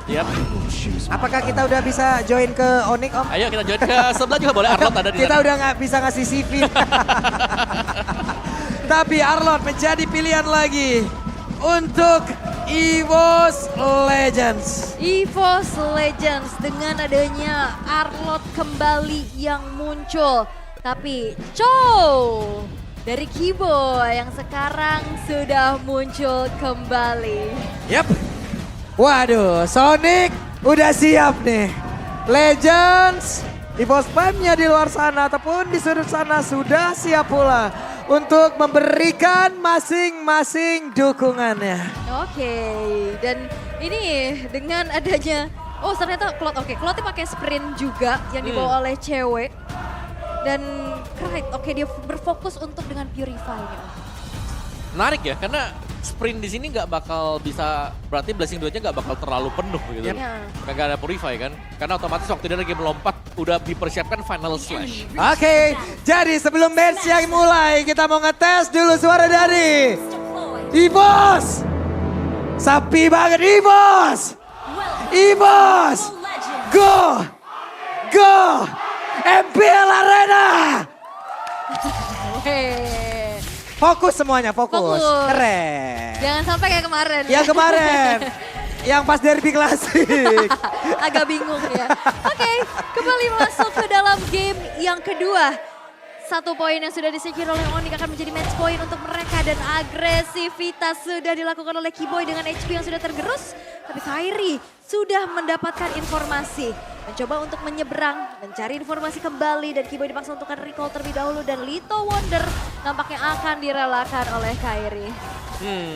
Yap. Apakah kita udah bisa join ke Onyx, Om? Ayo kita join ke sebelah juga boleh. Arlot ada di Kita sana. udah nggak bisa ngasih CV. Tapi Arlot menjadi pilihan lagi untuk EVOS Legends. EVOS Legends dengan adanya Arlot kembali yang muncul. Tapi Chow dari Kibo yang sekarang sudah muncul kembali. Yap. Waduh, Sonic udah siap nih. Legends, EVOS Prime-nya di luar sana ataupun di sudut sana sudah siap pula untuk memberikan masing-masing dukungannya. Oke, dan ini dengan adanya, oh ternyata Cloud, oke Cloudnya pakai sprint juga yang dibawa oleh cewek. Dan Knight, oke dia berfokus untuk dengan Purify-nya. Menarik ya, karena sprint di sini nggak bakal bisa, berarti Blessing Duetnya nggak bakal terlalu penuh gitu. Iya. Nggak ada Purify kan, karena otomatis waktu dia lagi melompat udah dipersiapkan Final Slash. Oke, jadi sebelum match yang mulai kita mau ngetes dulu suara dari EVOS. Sapi banget EVOS. EVOS. Go. Go. MPL Arena. Oke, Fokus semuanya, fokus. Fokus. Keren. jangan sampai kayak kemarin. Yang kemarin. Yang pas derby klasik. Agak bingung ya. Oke, kembali masuk ke dalam game yang kedua. 1 poin yang sudah disecure oleh Onyx akan menjadi match point untuk mereka dan agresivitas sudah dilakukan oleh Kiboy dengan HP yang sudah tergerus. Tapi Kairi sudah mendapatkan informasi. Mencoba untuk menyeberang, mencari informasi kembali dan Kiboy dipaksa untuk recall terlebih dahulu dan Lito Wonder nampaknya akan direlakan oleh Kairi.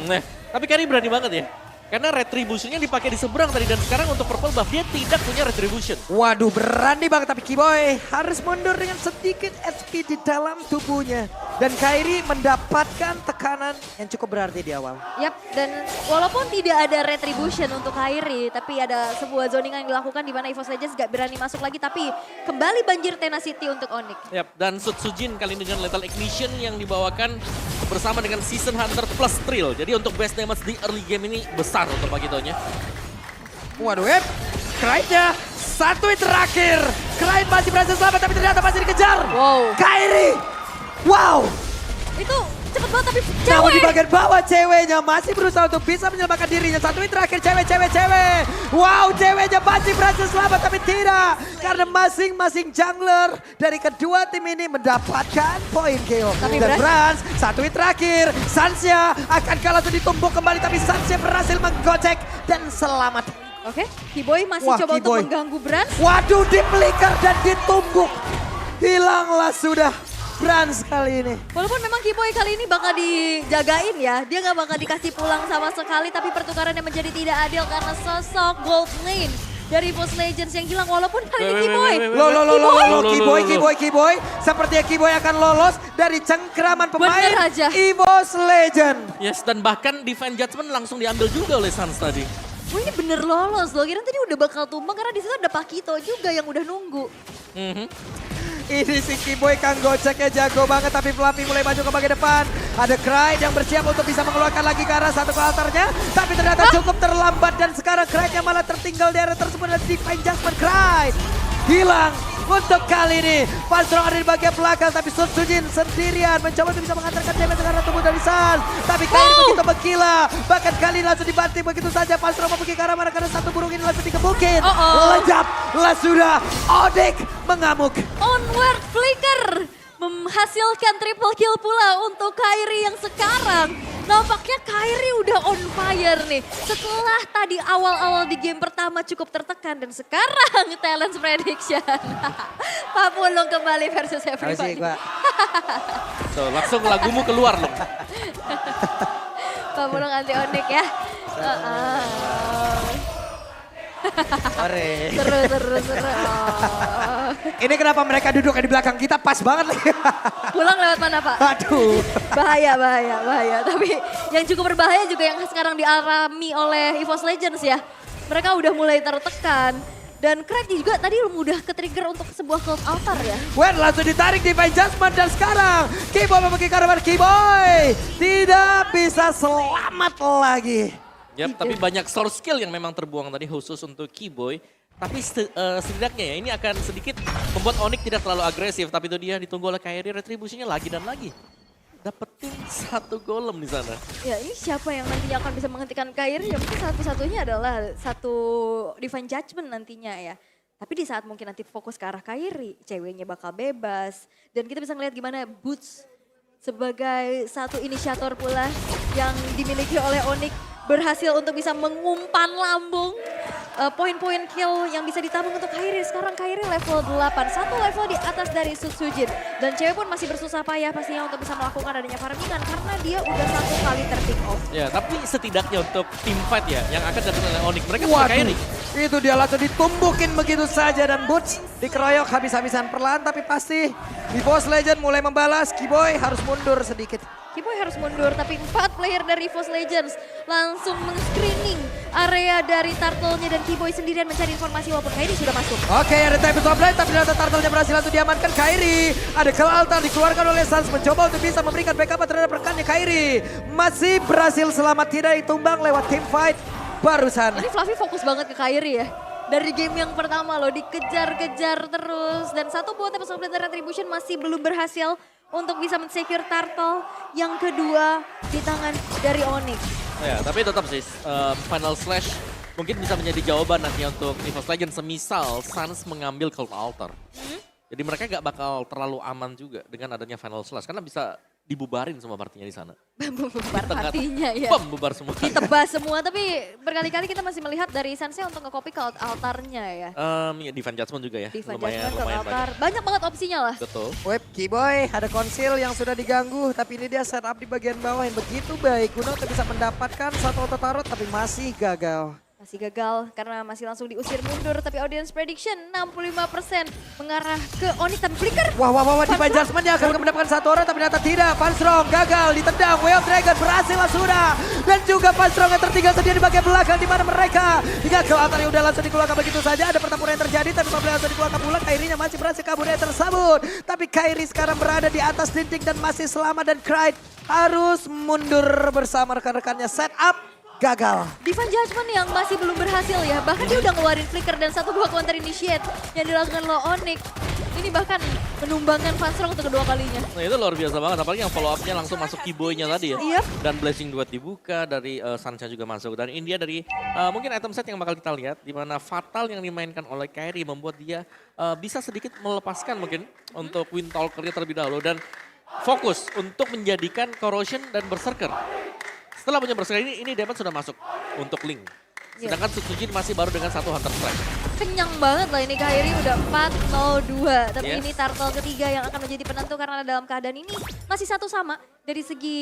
Nah, tapi Kairi berani banget ya. Karena retributionnya dipakai di seberang tadi dan sekarang untuk purple buff dia tidak punya retribution. Waduh, berani banget tapi Kiboy harus mundur dengan sedikit HP di dalam tubuhnya. Dan Kairi mendapatkan tekanan yang cukup berarti di awal. Yap, dan walaupun tidak ada retribution untuk Kairi, tapi ada sebuah zoning yang dilakukan di mana EVOS Legends gak berani masuk lagi, tapi kembali banjir tenacity untuk Onyx. Yap, dan Sutsujin kali ini dengan Lethal Ignition yang dibawakan bersama dengan Season Hunter plus Trill. Jadi untuk best damage di early game ini besar untuk Magitonya. Waduh, Kraid-nya satu hit terakhir. Kraid masih berhasil selamat tapi ternyata masih dikejar. Wow. Kairi, wow. Itu cepet banget tapi Namun di cewek. bagian bawah ceweknya masih berusaha untuk bisa menyelamatkan dirinya. Satu hit terakhir cewek. Wow, ceweknya masih berhasil selamat tapi tidak. Karena masing-masing jungler dari kedua tim ini mendapatkan poin KO. Tapi Dan Brans, satu hit terakhir. Sansya akan langsung ditumbuk kembali tapi Sansya berhasil menggocek dan selamat. Oke, Kiboy masih Wah, coba Kiboy. untuk mengganggu Brans. Waduh, dipeliker dan ditumbuk. Hilanglah sudah Brans kali ini. Walaupun memang Kiboy kali ini bakal dijagain ya. Dia gak bakal dikasih pulang sama sekali. Tapi pertukarannya menjadi tidak adil karena sosok gold lane dari EVOS Legends yang hilang. Walaupun kali ini Kiboy. Kiboy. Sepertinya Kiboy akan lolos dari cengkraman pemain Bener aja. EVOS Legend. Yes, dan bahkan Divine Judgment langsung diambil juga oleh Sans tadi. Wah ini bener lolos loh. Kira tadi udah bakal tumbang karena di situ ada Pakito juga yang udah nunggu. Ini si Kiboy Kang goceknya jago banget tapi Fluffy mulai maju ke bagian depan. Ada Kraid yang bersiap untuk bisa mengeluarkan lagi ke arah satu altarnya. Tapi ternyata cukup terlambat dan sekarang Kraidnya malah tertinggal di area tersebut dan Divine Judgment Kraid hilang untuk kali ini. Palstrong ada di bagian belakang tapi Sutsujin sendirian mencoba untuk bisa mengantarkan damage ke arah tubuh dari Sans. Tapi Kairi begitu menggila. Bahkan kali ini langsung dibanting begitu saja. Palstrong mau pergi ke arah mana karena satu burung ini langsung dikebukin. Lejap lah sudah. Odik mengamuk. Onward Flicker menghasilkan triple kill pula untuk Kairi yang sekarang nampaknya Kairi udah on fire nih. Setelah tadi awal-awal di game pertama cukup tertekan dan sekarang talent prediction. Pak Pulung kembali versus everybody. So, langsung lagumu keluar loh. Pak Pulung anti Onyx ya. Seru. Ini kenapa mereka duduk di belakang kita pas banget lagi. Pulang lewat mana Pak? Aduh. Bahaya. Tapi yang cukup berbahaya juga yang sekarang dialami oleh EVOS Legends ya. Mereka udah mulai tertekan. Dan Kraid juga tadi mudah ke-trigger untuk sebuah cloud altar ya. Langsung ditarik Divine Judgment dan sekarang Kiboy memiliki karakter Kiboy. Tidak bisa selamat lagi. Yap, tapi banyak source skill yang memang terbuang tadi khusus untuk Keyboy. Tapi setidaknya ya ini akan sedikit membuat Onyx tidak terlalu agresif. Tapi itu dia ditunggu oleh Kairi, retribusinya lagi dan lagi. Dapetin 1 golem di sana. Ya ini siapa yang nantinya akan bisa menghentikan Kairi? Ya mungkin satu-satunya adalah satu Divine Judgment nantinya ya. Tapi di saat mungkin nanti fokus ke arah Kairi, ceweknya bakal bebas. Dan kita bisa ngeliat gimana Boots sebagai satu inisiator pula yang dimiliki oleh Onyx berhasil untuk bisa mengumpan lambung poin-poin kill yang bisa ditabung untuk Kairi. Sekarang Kairi level 8, satu level di atas dari Sutsujin. Dan cewek pun masih bersusah payah pastinya untuk bisa melakukan adanya farmingan karena dia udah 1 kali ter-pick off. Ya, tapi setidaknya untuk team fight ya yang akan dilakukan oleh Onyx, mereka punya Kairi. Itu dia langsung ditumbukin begitu saja dan Boots dikeroyok habis-habisan perlahan tapi pasti EVOS Legend mulai membalas. Keyboy harus mundur sedikit. Keyboy harus mundur tapi 4 player dari EVOS Legends langsung men-screening area dari Turtle-nya dan Keyboy sendirian mencari informasi walaupun Kairi sudah masuk. Oke, ada time top lane tapi ternyata Turtle-nya berhasil untuk diamankan Kairi. Ada kill altar dikeluarkan oleh Sans mencoba untuk bisa memberikan backup terhadap rekannya Kairi. Masih berhasil selamat tidak ditumbang lewat team fight barusan. Ini Fluffy fokus banget ke Kairi ya. Dari game yang pertama loh dikejar-kejar terus. Dan satu buat Tempest of Retribution masih belum berhasil untuk bisa men-secure Turtle. Yang kedua di tangan dari Onyx. Ya, tapi tetap sih Final Slash mungkin bisa menjadi jawaban nanti untuk EVOS Legends semisal Sans mengambil Cult Altar. Jadi mereka gak bakal terlalu aman juga dengan adanya Final Slash karena bisa dibubarin semua partinya di sana. Bubar hatinya ya. Bam, bubar semua. Ditebas semua tapi berkali-kali kita masih melihat dari Sansnya untuk nge-copy Cult Altarnya ya. Ya, Divine Judgment juga ya. Divine lumayan, Judgment, Cult lumayan Altar. banyak. Banyak banget opsinya lah. Betul. Web Keyboy ada konsil yang sudah diganggu tapi ini dia setup di bagian bawah yang begitu baik. Guna untuk bisa mendapatkan satu auto tarot tapi masih gagal. Masih gagal karena masih langsung diusir mundur. Tapi audience prediction 65% mengarah ke Onyx dan Flicker. Wah, Divine Judgment yang akan mendapatkan satu orang tapi ternyata tidak. Panstrong gagal, ditendang, Way of Dragon berhasil lah sudah. Dan juga Panstrong yang tertinggal sendiri di bagian belakang di mana mereka. Hingga ke altar yang udah langsung dikeluarkan begitu saja. Ada pertempuran yang terjadi tapi Pablo langsung dikeluarkan pula. Kairinya masih berhasil kabur dari tersebut. Tapi Kairi sekarang berada di atas dinding dan masih selamat dan Clyde harus mundur bersama rekan-rekannya. Setup gagal. Divine Judgment yang masih belum berhasil ya. Bahkan dia udah ngeluarin Flicker dan satu buah counter initiate yang dilakukan oleh Onyx. Ini bahkan menumbangkan Fanstrong untuk kedua kalinya. Nah itu luar biasa banget, apalagi yang follow up-nya langsung masuk Keyboy-nya tadi ya. Iya. Dan Blessing Duet dibuka, dari Sancha juga masuk. Dan India dari mungkin item set yang bakal kita lihat, di mana Fatal yang dimainkan oleh Kairi membuat dia bisa sedikit melepaskan mungkin untuk Windtalker-nya terlebih dahulu. Dan fokus untuk menjadikan Corrosion dan Berserker. Setelah punya Berserker ini damage sudah masuk untuk Link. Sedangkan Sutsujin masih baru dengan satu Hunter Strike. Kenyang banget lah ini Kairi udah 4-0-2. Tapi Yes. ini Turtle ketiga yang akan menjadi penentu karena dalam keadaan ini masih satu sama. Dari segi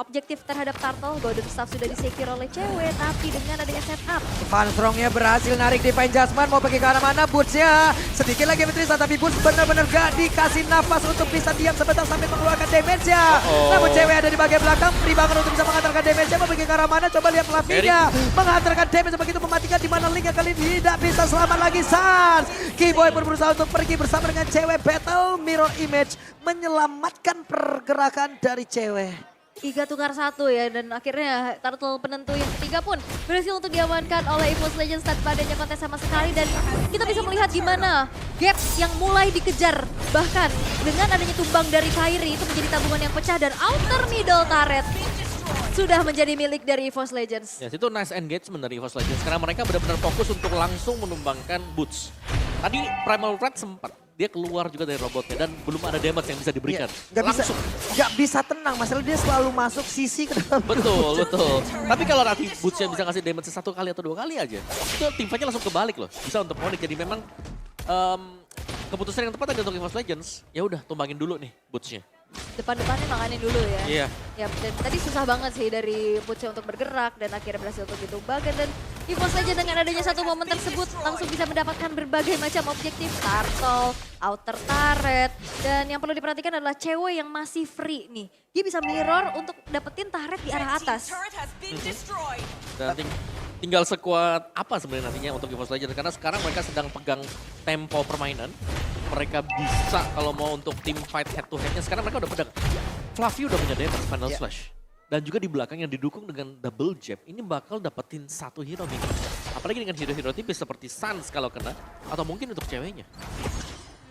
objektif terhadap Turtle, Golden Staff sudah disecure oleh cewek. Tapi dengan adanya setup. Panstrongnya berhasil narik Divine Judgment mau pergi ke arah mana Boots-nya. Sedikit lagi Beatrice tapi Boots benar-benar gak dikasih nafas untuk bisa diam sebentar sampai mengeluarkan damage-nya. Namun cewek ada di bagian belakang, free banget untuk bisa menghantarkan damage-nya. Mau pergi ke arah mana, coba lihat Flavinya. Menghantarkan damage begitu mematikan di mana Link kali ini tidak bisa selamat lagi Sans. Keyboy pun berusaha untuk pergi bersama dengan cewek battle mirror image. Menyelamatkan pergerakan dari cewek. 3 tukar 1 ya dan akhirnya Turtle penentu yang ketiga pun berhasil untuk diamankan oleh EVOS Legends tanpa adanya kontes sama sekali dan kita bisa melihat gimana gap yang mulai dikejar bahkan dengan adanya tumbang dari Kairi itu menjadi tabungan yang pecah dan outer middle turret sudah menjadi milik dari EVOS Legends. Ya, itu nice engagement dari EVOS Legends karena mereka benar-benar fokus untuk langsung menumbangkan Boots. Tadi Primal Threat sempat dia keluar juga dari robotnya dan belum ada damage yang bisa diberikan. Gak bisa tenang, masalah dia selalu masuk sisi ke dalam. Betul. Tapi kalau nanti Boots-nya bisa ngasih damage 1 kali atau 2 kali aja, itu tim fight-nya langsung kebalik loh. Bisa untuk Onyx. Jadi memang keputusan yang tepat ada untuk EVOS Legends. Ya udah, tumbangin dulu nih Boots-nya. Depan-depannya manganin dulu ya. Iya. Ya, dan tadi susah banget sih dari Boots untuk bergerak dan akhirnya berhasil untuk ditumbangkan dan EVOS Legends dengan adanya satu momen tersebut langsung bisa mendapatkan berbagai macam objektif Turtle, outer turret dan yang perlu diperhatikan adalah cewek yang masih free nih. Dia bisa mirror untuk dapetin turret di arah atas. Dan tinggal sekuat apa sebenarnya nantinya untuk EVOS Legends karena sekarang mereka sedang pegang tempo permainan. Mereka bisa kalau mau untuk tim fight head to headnya sekarang mereka udah pedang. Fluffy udah punya damage Final Slash. dan juga di belakangnya didukung dengan double jab, ini bakal dapetin satu hero nih. Apalagi dengan hero-hero tipis seperti Sans kalau kena, atau mungkin untuk ceweknya.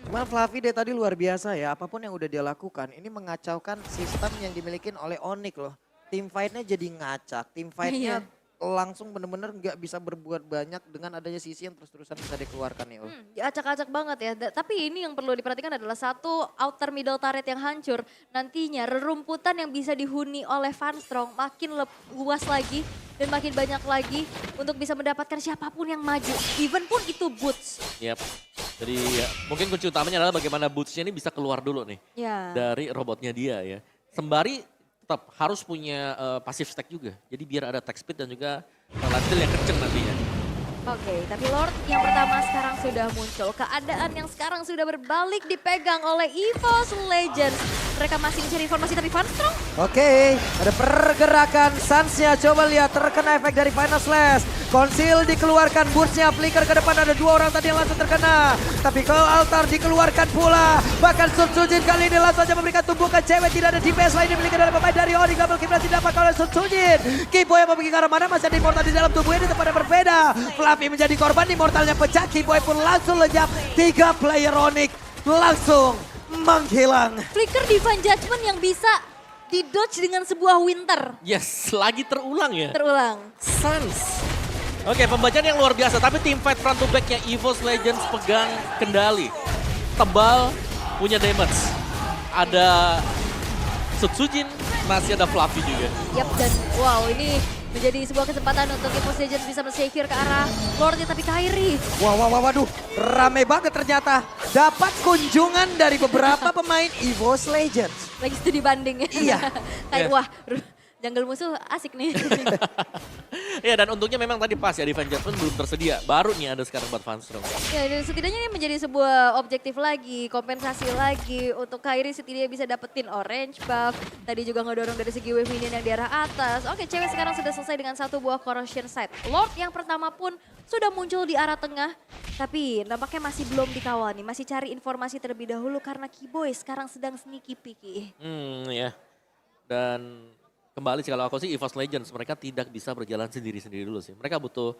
Cuman Fluffy dari tadi luar biasa ya, apapun yang udah dia lakukan, ini mengacaukan sistem yang dimiliki oleh Onyx loh. Tim fight-nya jadi ngacak, tim fight-nya langsung bener-bener nggak bisa berbuat banyak dengan adanya sisi yang terus-terusan bisa dikeluarkan nih. Acak-acak banget ya. Tapi ini yang perlu diperhatikan adalah satu outer middle turret yang hancur. Nantinya rerumputan yang bisa dihuni oleh Van Strong makin luas lagi dan makin banyak lagi untuk bisa mendapatkan siapapun yang maju. Even pun itu Boots. Yap. Jadi ya, mungkin kunci utamanya adalah bagaimana Boots-nya ini bisa keluar dulu nih dari robotnya dia ya. Sembari tetap harus punya passive stack juga. Jadi biar ada attack speed dan juga lifesteal yang kenceng nantinya. Oke, tapi Lord yang pertama sekarang sudah muncul. Keadaan yang sekarang sudah berbalik dipegang oleh EVOS Legends. Mereka masih mencari informasi tapi Van Strong. Oke, ada pergerakan Sans-nya. Coba lihat terkena efek dari Final Slash. Konsil dikeluarkan, Burst-nya flicker ke depan. Ada dua orang tadi yang langsung terkena. Tapi kalau Altar dikeluarkan pula. Bahkan Sun Sujin kali ini langsung saja memberikan tumpukan cewek. Tidak ada DPS lain dimiliki oleh pemain dari Onyx. Double kill berhasil didapat oleh Sun Sujin. Kiboy yang pergi ke arah mana, masih ada Immortal di dalam tubuhnya di tempat yang berbeda. Fluffy menjadi korban, Immortalnya pecah. Kiboy pun langsung lenyap. 3 player Onyx langsung menghilang. Flicker Divine Judgment yang bisa di-dodge dengan sebuah winter. Yes, lagi terulang ya. Terulang. Sans. Oke, pembacaan yang luar biasa. Tapi team fight front to back-nya EVOS Legends pegang kendali. Tebal, punya damage. Ada Sutsujin, masih ada Fluffy juga. Yap, dan wow ini menjadi sebuah kesempatan untuk EVOS Legends bisa men-secure ke arah Lordnya, tapi Kairi. Waduh, rame banget ternyata. Dapat kunjungan dari beberapa pemain EVOS Legends. Lagi studi banding ya. Iya. Kayak Iya. wah, jungle musuh asik nih. Ya, dan untungnya memang tadi pas ya, Divine Judgment belum tersedia. Baru nih ada sekarang buat Van Strong. Ya, dan setidaknya ini menjadi sebuah objektif lagi, kompensasi lagi untuk Kairi setidaknya bisa dapetin orange buff. Tadi juga ngedorong dari segi wave minion yang di arah atas. Oke, cewek sekarang sudah selesai dengan satu buah corrosion sight. Lord yang pertama pun sudah muncul di arah tengah, tapi nampaknya masih belum dikawal nih. Masih cari informasi terlebih dahulu karena Kiboy sekarang sedang sneaky peeky. Ya. Dan kembali sih kalau aku sih EVOS Legends mereka tidak bisa berjalan sendiri-sendiri dulu sih. Mereka butuh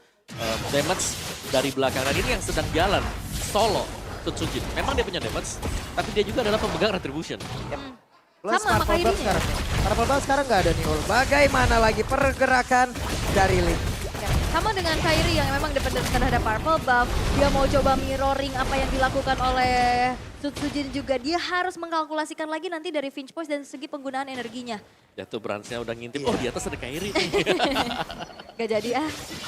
damage dari belakang. Dan ini yang sedang jalan solo Sutsujin. Memang dia punya damage, tapi dia juga adalah pemegang retribution. Plus Sama Purple Kairinya. Belt sekarang. Purple Belt sekarang nggak ada nih. Bagaimana lagi pergerakan dari Link? Ya, sama dengan Kairi yang memang dependen terhadap purple buff. Dia mau coba mirroring apa yang dilakukan oleh Sutsujin juga. Dia harus mengkalkulasikan lagi nanti dari Finch Poise dan segi penggunaan energinya. Ya tuh Bransnya udah ngintip, oh di atas ada Kairi. Gak jadi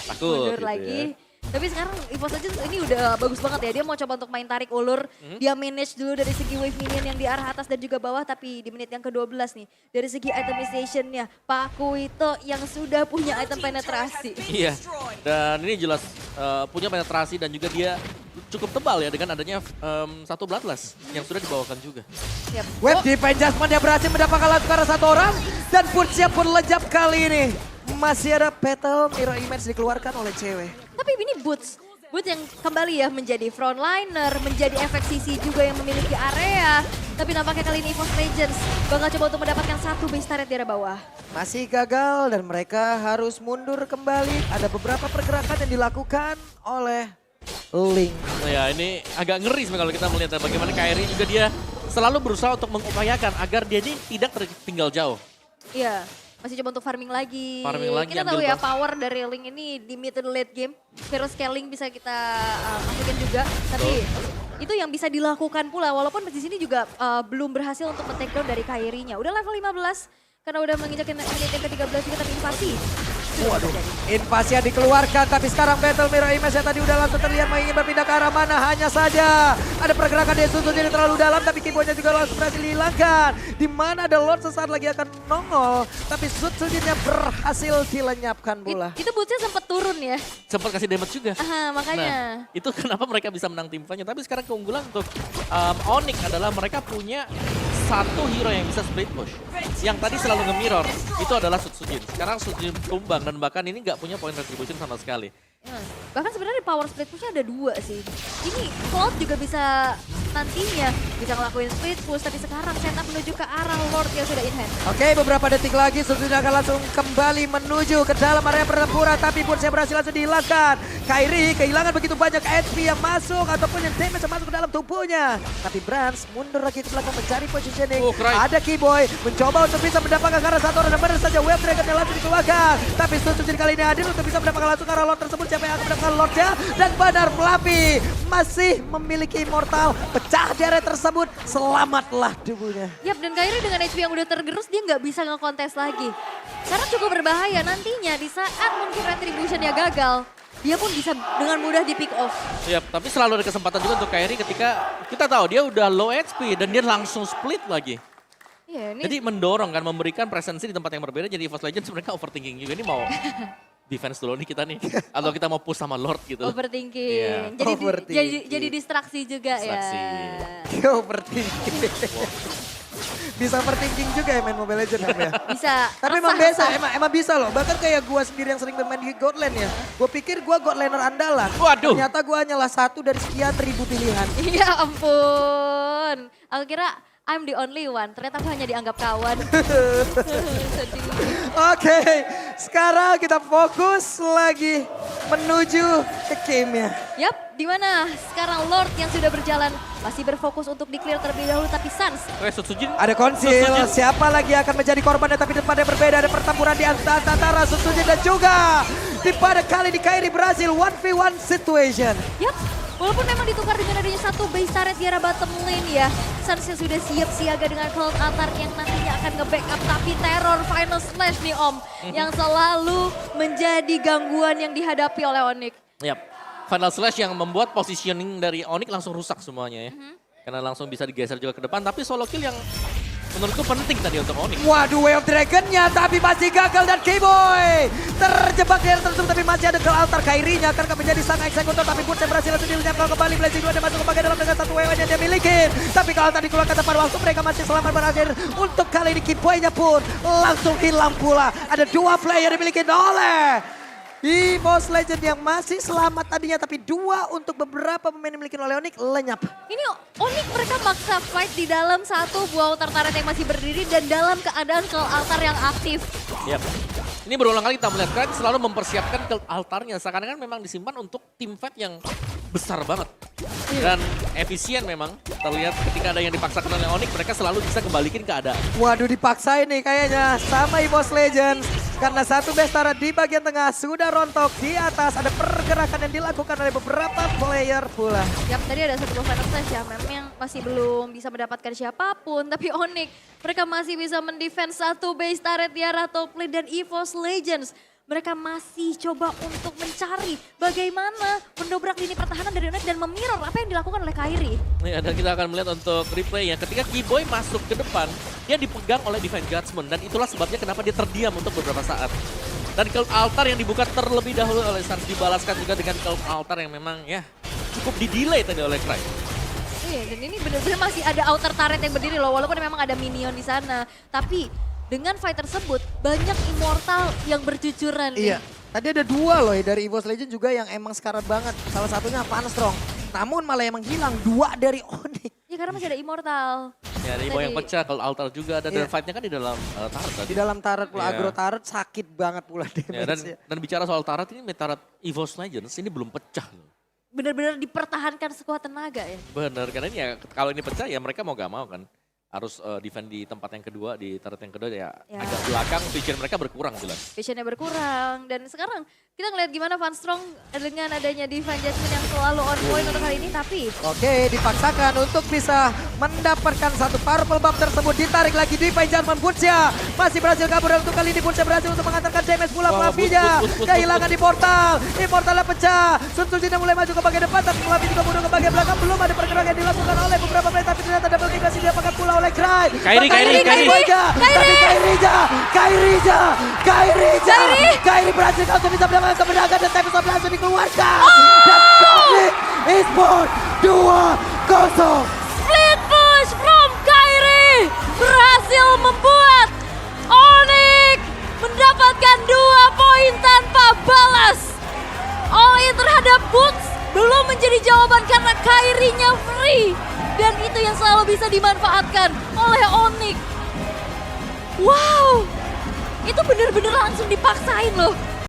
Takut mundur gitu lagi. ya. Tapi sekarang EVOS Legends ini udah bagus banget ya. Dia mau coba untuk main tarik ulur. Dia manage dulu dari segi wave minion yang di arah atas dan juga bawah. Tapi di menit yang ke-12 nih. Dari segi itemization-nya, Pak Kuito yang sudah punya item penetrasi. Iya, dan ini jelas punya penetrasi dan juga dia cukup tebal ya dengan adanya satu Bloodlust yang sudah dibawakan juga. Siap. Web Divine Judgment dia berhasil mendapatkan langsung ke arah satu orang. Dan Burst-nya pun lejap kali ini. Masih ada Battle Mirror Image dikeluarkan oleh cewek. Tapi ini Boots. Boots yang kembali ya menjadi frontliner, menjadi efek sisi juga yang memiliki area. Tapi nampaknya kali ini EVOS Legends bakal coba untuk mendapatkan satu base turret di arah bawah. Masih gagal dan mereka harus mundur kembali. Ada beberapa pergerakan yang dilakukan oleh Link. Ya ini agak ngeri sebenarnya kalau kita melihat bagaimana Kairi juga dia selalu berusaha untuk mengupayakan agar dia ini tidak tertinggal jauh. Iya, masih coba untuk farming lagi. Farming lagi, Kita tahu ambil ya buff. power dari Link ini di mid and late game. Hero scaling bisa kita masukin juga. Tapi itu yang bisa dilakukan pula. Walaupun di sini juga belum berhasil untuk men-take down dari Kairi-nya. Udah level 15 karena udah menginjak menit yang ke-13 juga tapi invasi. Waduh, invasi yang dikeluarkan tapi sekarang Battle Mirror Image yang tadi udah langsung terlihat mau ingin berpindah ke arah mana. Hanya saja ada pergerakan dari Sutsujin yang terlalu dalam tapi Kiboy-nya juga langsung berhasil dihilangkan. Di mana ada Lord sesaat lagi akan nongol tapi Sutsujin-nya berhasil dilenyapkan pula. Itu Boots-nya sempat turun ya. Sempat kasih damage juga. Aha, makanya. Nah, itu kenapa mereka bisa menang tim fight-nya. Tapi sekarang keunggulan untuk Onyx adalah mereka punya satu hero yang bisa split push. Yang tadi selalu nge-mirror, itu adalah Sutsujin. Sekarang Sutsujin tumbang dan bahkan ini nggak punya point retribution sama sekali. Bahkan sebenarnya power split push-nya ada 2 sih. Ini Cloud juga bisa nantinya bisa ngelakuin split push, tapi sekarang setup menuju ke arah Lord yang sudah in hand. Oke, beberapa detik lagi Sutsuji akan langsung kembali menuju ke dalam area pertempuran, tapi Bursa berhasil langsung dihilangkan. Kairi kehilangan begitu banyak HP yang masuk ataupun yang damage yang masuk ke dalam tubuhnya. Tapi Brans mundur lagi ke belakang mencari positioning. Ada Keyboy mencoba untuk bisa mendapatkan ke arah satu orang, dan benar saja Wave Dragon yang langsung dikeluarkan. Tapi Sutsuji kali ini hadir untuk bisa mendapatkan langsung ke arah Lord tersebut. Siapa yang akan mendapatkan Lordnya? Dan benar Fluffy masih memiliki immortal, pecah di area tersebut. Selamatlah tubuhnya. Yap, dan Kairi dengan HP yang udah tergerus dia nggak bisa ngekontes lagi. Karena cukup berbahaya nantinya di saat mungkin retribution-nya gagal. Dia pun bisa dengan mudah di pick off. Yap, tapi selalu ada kesempatan juga untuk Kairi ketika kita tahu dia udah low HP dan dia langsung split lagi. Iya, ini Jadi mendorong kan, memberikan presensi di tempat yang berbeda. Jadi EVOS Legends mereka overthinking juga. Ini mau defense dulu nih kita nih. Atau kita mau push sama Lord gitu. overthinking. Iya. Jadi, Overthinking. jadi distraksi juga Distraksi. ya. Overthinking. Bisa overthinking juga ya main Mobile Legends ya. Bisa. Tapi emang biasa, emang bisa loh. Bahkan kayak gua sendiri yang sering bermain di God Lane ya. Gua pikir gua God Laner andalan. Waduh. Ternyata gua hanyalah satu dari sekian ribu pilihan. Ya ampun. Aku kira I'm the only one. Ternyata aku hanya dianggap kawan. Sedih. Oke, sekarang kita fokus lagi menuju ke game-nya. Yap, di mana sekarang Lord yang sudah berjalan masih berfokus untuk di-clear terlebih dahulu, tapi Sans Sutsuji. Ada konsil, siapa lagi yang akan menjadi korbannya, tapi tempatnya berbeda. Ada pertempuran di antara Sutsuji dan juga pada kali di Kairi berhasil 1v1 situation. Yap, walaupun memang ditukar dengan adanya satu base turret di arah bottom lane ya. Sans yang sudah siap siaga dengan Cloud Altar yang nantinya akan nge-backup. Tapi teror Final Slash nih Om. Yang selalu menjadi gangguan yang dihadapi oleh Onyx. Yap. Final Slash yang membuat positioning dari Onyx langsung rusak semuanya ya. Karena langsung bisa digeser juga ke depan. Tapi solo kill yang menurutku penting tadi untuk Onyx. Waduh, Wave Dragon-nya tapi masih gagal dan Keyboy terjebak di area tersebut, tapi masih ada Cloud Altar. Kairinya akan menjadi sang eksekutor, tapi pun saya berhasil langsung dilenyapkan kembali. Blazing 2 dan masuk ke bagian dalam dengan satu wave yang dia miliki. Tapi Cloud Altar dikeluarkan tepat waktu, mereka masih selamat berakhir. Untuk kali ini Keyboy-nya pun langsung hilang pula. Ada dua player dimiliki oleh EVOS Legends yang masih selamat tadinya, tapi dua untuk beberapa pemain yang dimiliki oleh Onyx lenyap. Ini Onyx mereka maksa fight di dalam satu buah altar turret yang masih berdiri dan dalam keadaan Cloud Altar yang aktif. Yap. Ini berulang kali kita melihat Kraken selalu mempersiapkan Cloud Altarnya. Seakan-akan memang disimpan untuk tim fight yang besar banget. Dan efisien memang. Terlihat ketika ada yang dipaksakan oleh Onyx, mereka selalu bisa kembalikan keadaan. Waduh, dipaksain nih kayaknya sama EVOS Legends. Karena satu base turret di bagian tengah sudah rontok, di atas ada pergerakan yang dilakukan oleh beberapa player pula. Yap, tadi ada satu Final Slash ya, memang yang masih belum bisa mendapatkan siapapun. Tapi Onyx, mereka masih bisa mendefense satu base turret di arah top lane dan EVOS Legends. Mereka masih coba untuk mencari bagaimana mendobrak lini pertahanan dari Onyx dan memirror apa yang dilakukan oleh Kairi. Ya, dan kita akan melihat untuk replaynya. Ketika Keyboy masuk ke depan, dia dipegang oleh Divine Judgment. Dan itulah sebabnya kenapa dia terdiam untuk beberapa saat. Dan Cloud Altar yang dibuka terlebih dahulu oleh Sans dibalaskan juga dengan Cloud Altar yang memang ya cukup di-delay tadi oleh Cry. Iya, dan ini benar-benar masih ada outer turret yang berdiri loh, walaupun memang ada minion di sana. Tapi dengan fight tersebut banyak immortal yang bercucuran. Iya, tadi ada dua loh dari EVOS Legends juga yang emang sekarat banget. Salah satunya Panstrong. Namun malah emang hilang dua dari Onyx. Iya, karena masih ada immortal. Ya, ada Ibo yang pecah, Cloud Altar juga ada. Dan Iya. fight-nya kan di dalam turret tadi. Di dalam turret pula, Iya. agro turret sakit banget pula Ya, damage-nya. dan bicara soal turret ini, turret EVOS Legends ini belum pecah loh. Benar-benar dipertahankan sekuat tenaga ya. Bener, karena ini ya kalau ini pecah ya mereka mau gak mau kan. Harus defend di tempat yang kedua, di turret yang kedua ya, Ya. agak belakang, vision mereka berkurang jelas. Visionnya berkurang. Dan sekarang kita ngeliat gimana Van Strong dengan adanya Divine Judgment yang selalu on point untuk kali ini. Tapi Oke, dipaksakan untuk bisa mendapatkan satu purple buff tersebut. Ditarik lagi Divine Judgment. Burcia masih berhasil kabur, dan untuk kali ini Burcia berhasil untuk mengantarkan damage pula. Fluffy-nya kehilangan di portal. Immortalnya pecah. Sun Tzu Jin mulai maju ke bagian depan, tapi Fluffy juga mundur ke bagian belakang. Belum ada pergerakan yang dilakukan oleh beberapa player, tapi ternyata double kick masih diapakan pula oleh Cry. Kairi. Kairi berhasil untuk bisa mendapatkan kemenangan dan Tempest langsung dikeluarkan. Dan Onyx Esports 2-0. split push from Kairi berhasil membuat Onyx mendapatkan 2 poin tanpa balas. All in terhadap Boots belum menjadi jawaban karena Kairinya free. Dan itu yang selalu bisa dimanfaatkan oleh Onyx. Wow, itu bener-bener langsung dipaksain loh.